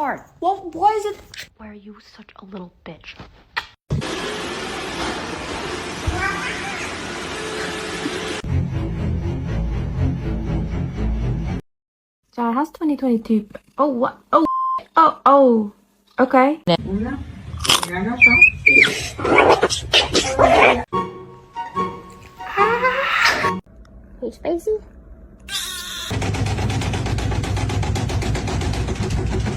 short. Well, why is it? Why are you such a little bitch? Ja, how's 2022? Oh, what? Oh, okay. Hey, Spacey.